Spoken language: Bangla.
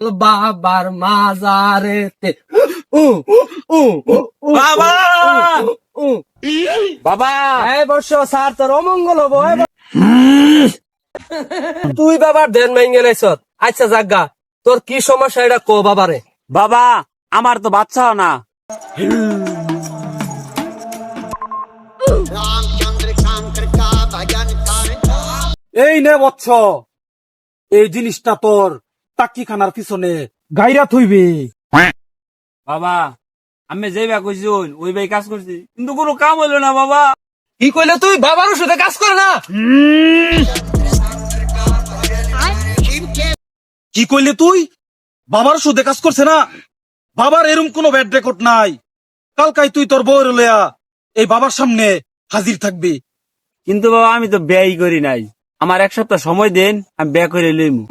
বাবার মাজারেতে উ উ উ বাবা! উ বাবা! এই বর্ষ স্যার তোর অমঙ্গল হবো তুই বাবার ধ্যান মাইঙ্গে নাইছ। আচ্ছা জাগা তোর কি সমস্যা এটা কো বাবারে। বাবা, আমার তো বাচ্চা না। रामचंद्र शंकर का भजन करता এই নে বৎস, এই জিনিসটা তোর টাক্কিখানার পিছনে গাইরা থইবি। বাবা, আমি যেই বা কইছি ওই ভাই কাজ করছি, কিন্তু কোনো কাম হইলো না বাবা। কি কইলে তুই বাবার ওষুধে কাজ করে না? शिव के কি কইলে তুই? বাবার সুদে কাজ করছে না? বাবার এরম কোনো ব্যাড রেকর্ড নাই। কালকাই তুই তোর বউয়ের লইয়া এই বাবার সামনে হাজির থাকবি। কিন্তু বাবা আমি তো ব্যয় করি নাই। আমার এক সপ্তাহ সময় দেন, আমি ব্যয় করে লইমু।